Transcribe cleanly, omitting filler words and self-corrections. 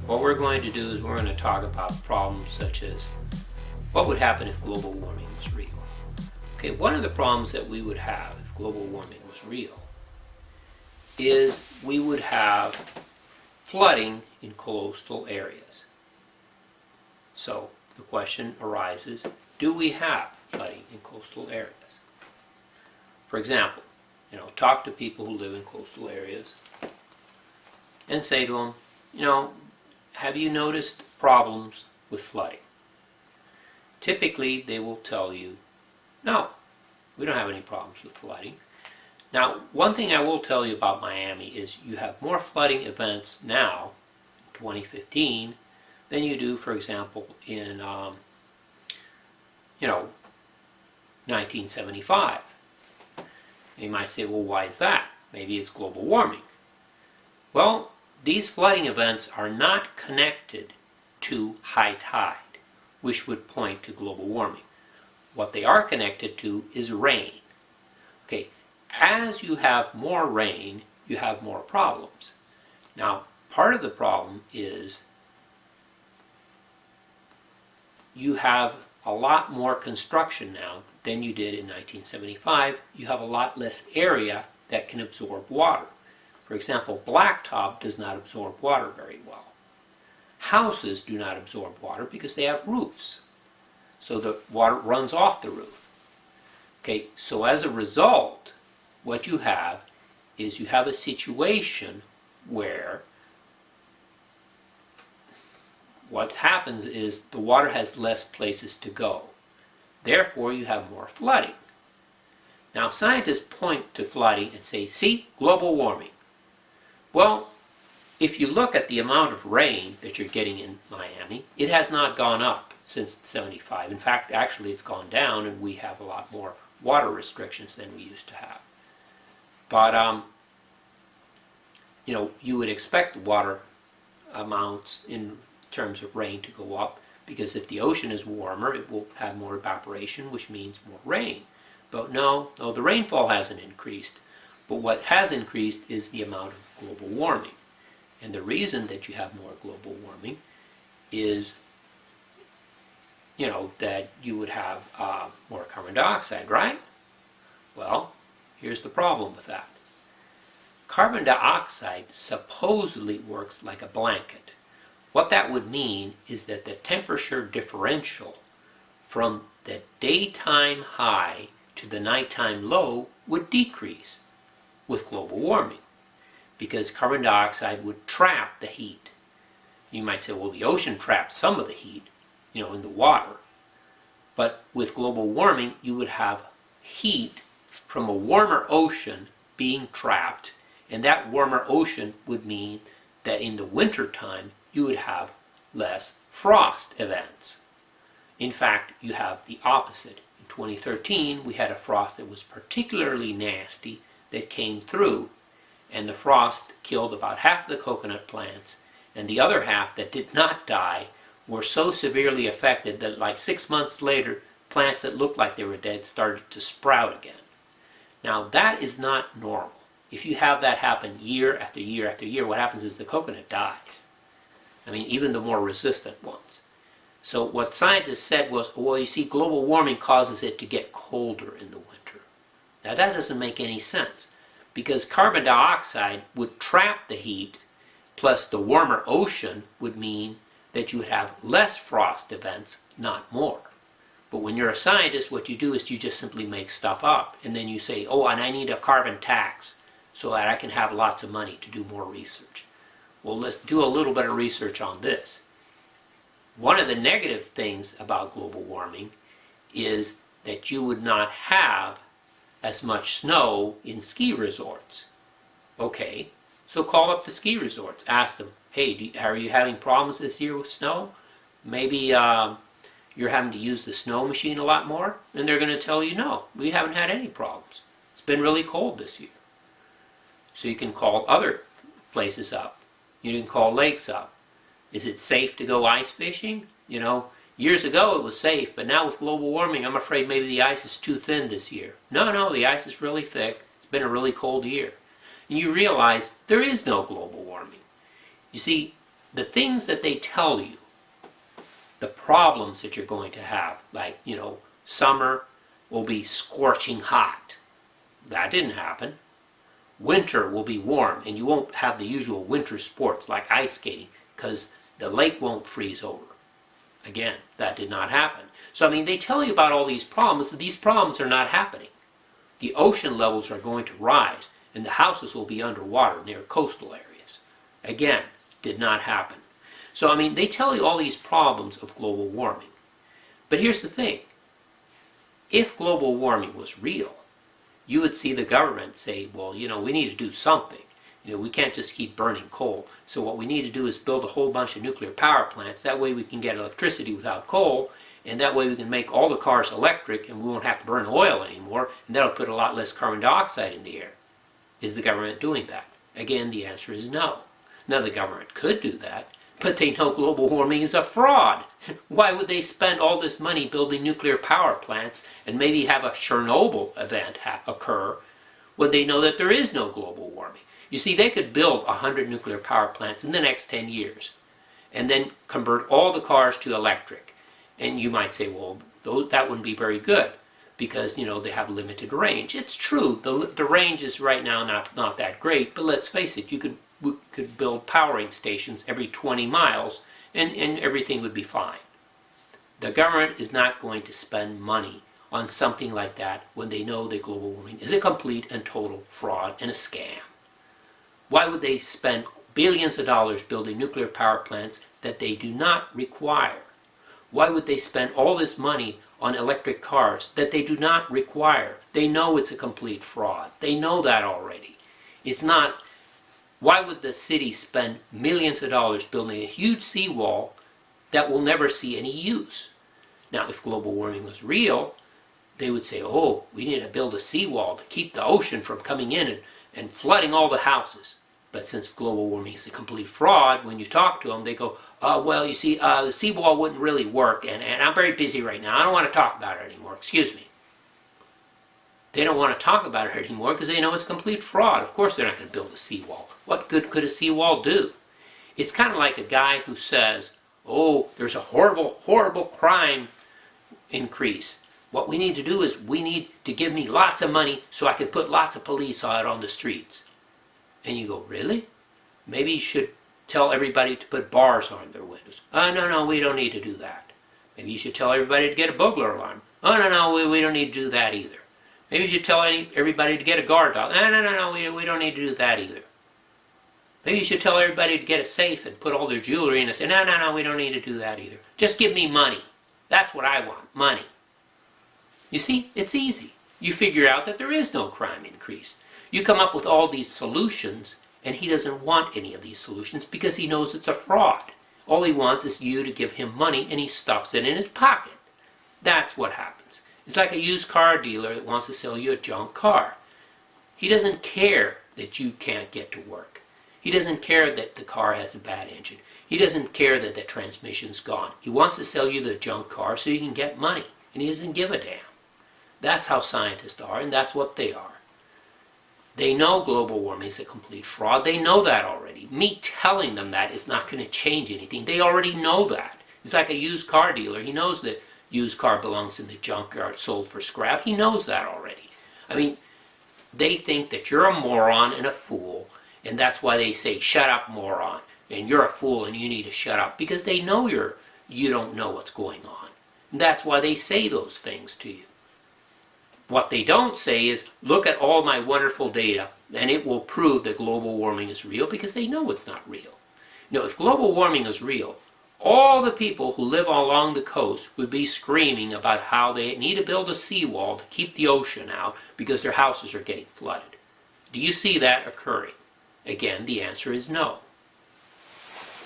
What we're going to do is we're going to talk about problems such as what would happen if global warming was real. Okay, one of the problems that we would have if global warming was real is we would have flooding in coastal areas. So the question arises, do we have flooding in coastal areas? For example, talk to people who live in coastal areas and say to them, have you noticed problems with flooding? Typically, they will tell you, no, we don't have any problems with flooding. Now, one thing I will tell you about Miami is you have more flooding events now, 2015, than you do, for example, in 1975. You might say, well, why is that? Maybe it's global warming. Well, these flooding events are not connected to high tide, which would point to global warming. What they are connected to is rain. Okay, as you have more rain, you have more problems. Now, part of the problem is you have a lot more construction now than you did in 1975. You have a lot less area that can absorb water. For example, blacktop does not absorb water very well. Houses do not absorb water because they have roofs. So the water runs off the roof. Okay, so as a result, what you have is you have a situation where what happens is the water has less places to go. Therefore, you have more flooding. Now, scientists point to flooding and say, see, global warming. Well, if you look at the amount of rain that you're getting in Miami, it has not gone up since 75. In fact, actually it's gone down, and we have a lot more water restrictions than we used to have. But, you would expect water amounts in terms of rain to go up, because if the ocean is warmer, it will have more evaporation, which means more rain. But no, the rainfall hasn't increased. But what has increased is the amount of global warming. And the reason that you have more global warming is, that you would have more carbon dioxide, right? Well, here's the problem with that. Carbon dioxide supposedly works like a blanket. What that would mean is that the temperature differential from the daytime high to the nighttime low would decrease with global warming, because carbon dioxide would trap the heat. You might say, well, the ocean traps some of the heat, in the water. But with global warming, you would have heat from a warmer ocean being trapped, and that warmer ocean would mean that in the wintertime, you would have less frost events. In fact, you have the opposite. In 2013, we had a frost that was particularly nasty that came through, and the frost killed about half the coconut plants, and the other half that did not die were so severely affected that like 6 months later, plants that looked like they were dead started to sprout again. Now, that is not normal. If you have that happen year after year after year, what happens is the coconut dies. I mean, even the more resistant ones. So what scientists said was, well, you see, global warming causes it to get colder in the winter. Now, that doesn't make any sense, because carbon dioxide would trap the heat, plus the warmer ocean would mean that you would have less frost events, not more. But when you're a scientist, what you do is you just simply make stuff up, and then you say, oh, and I need a carbon tax so that I can have lots of money to do more research. Well, let's do a little bit of research on this. One of the negative things about global warming is that you would not have as much snow in ski resorts. Okay, so call up the ski resorts. Ask them, hey, are you having problems this year with snow? Maybe you're having to use the snow machine a lot more? And they're going to tell you, no, we haven't had any problems. It's been really cold this year. So you can call other places up. You can call lakes up. Is it safe to go ice fishing? Years ago it was safe, but now with global warming, I'm afraid maybe the ice is too thin this year. No, the ice is really thick. It's been a really cold year. And you realize there is no global warming. You see, the things that they tell you, the problems that you're going to have, like, summer will be scorching hot. That didn't happen. Winter will be warm, and you won't have the usual winter sports like ice skating because the lake won't freeze over. Again, that did not happen. So, they tell you about all these problems. These problems are not happening. The ocean levels are going to rise, and the houses will be underwater near coastal areas. Again, did not happen. So, they tell you all these problems of global warming. But here's the thing. If global warming was real, you would see the government say, well, we need to do something. We can't just keep burning coal. So what we need to do is build a whole bunch of nuclear power plants. That way we can get electricity without coal, and that way we can make all the cars electric, and we won't have to burn oil anymore, and that'll put a lot less carbon dioxide in the air. Is the government doing that? Again, the answer is no. Now, the government could do that, but they know global warming is a fraud. Why would they spend all this money building nuclear power plants and maybe have a Chernobyl event occur when they know that there is no global warming? You see, they could build 100 nuclear power plants in the next 10 years and then convert all the cars to electric. And you might say, well, that wouldn't be very good because, they have limited range. It's true, the range is right now not that great, but let's face it, we could build powering stations every 20 miles and everything would be fine. The government is not going to spend money on something like that when they know that global warming is a complete and total fraud and a scam. Why would they spend billions of dollars building nuclear power plants that they do not require? Why would they spend all this money on electric cars that they do not require? They know it's a complete fraud. They know that already. It's not. Why would the city spend millions of dollars building a huge seawall that will never see any use? Now, if global warming was real, they would say, oh, we need to build a seawall to keep the ocean from coming in and flooding all the houses. But since global warming is a complete fraud, when you talk to them, they go, well, you see, the seawall wouldn't really work, and I'm very busy right now. I don't want to talk about it anymore. Excuse me. They don't want to talk about it anymore because they know it's complete fraud. Of course they're not going to build a seawall. What good could a seawall do? It's kind of like a guy who says, oh, there's a horrible, horrible crime increase. What we need to do is we need to give me lots of money so I can put lots of police out on the streets. And you go, really? Maybe you should tell everybody to put bars on their windows. Oh, no, we don't need to do that. Maybe you should tell everybody to get a burglar alarm. Oh, no, we don't need to do that either. Maybe you should tell everybody to get a guard dog. No, we don't need to do that either. Maybe you should tell everybody to get a safe and put all their jewelry in and say, no, we don't need to do that either. Just give me money. That's what I want, money. You see, it's easy. You figure out that there is no crime increase. You come up with all these solutions, and he doesn't want any of these solutions because he knows it's a fraud. All he wants is you to give him money, and he stuffs it in his pocket. That's what happens. It's like a used car dealer that wants to sell you a junk car. He doesn't care that you can't get to work. He doesn't care that the car has a bad engine. He doesn't care that the transmission's gone. He wants to sell you the junk car so you can get money, and he doesn't give a damn. That's how scientists are, and that's what they are. They know global warming is a complete fraud. They know that already. Me telling them that is not going to change anything. They already know that. It's like a used car dealer. He knows that used car belongs in the junkyard sold for scrap. He knows that already. They think that you're a moron and a fool, and that's why they say, shut up, moron, and you're a fool and you need to shut up, because they know you don't know what's going on. And that's why they say those things to you. What they don't say is, look at all my wonderful data, and it will prove that global warming is real, because they know it's not real. If global warming is real, all the people who live along the coast would be screaming about how they need to build a seawall to keep the ocean out because their houses are getting flooded. Do you see that occurring? Again, the answer is no.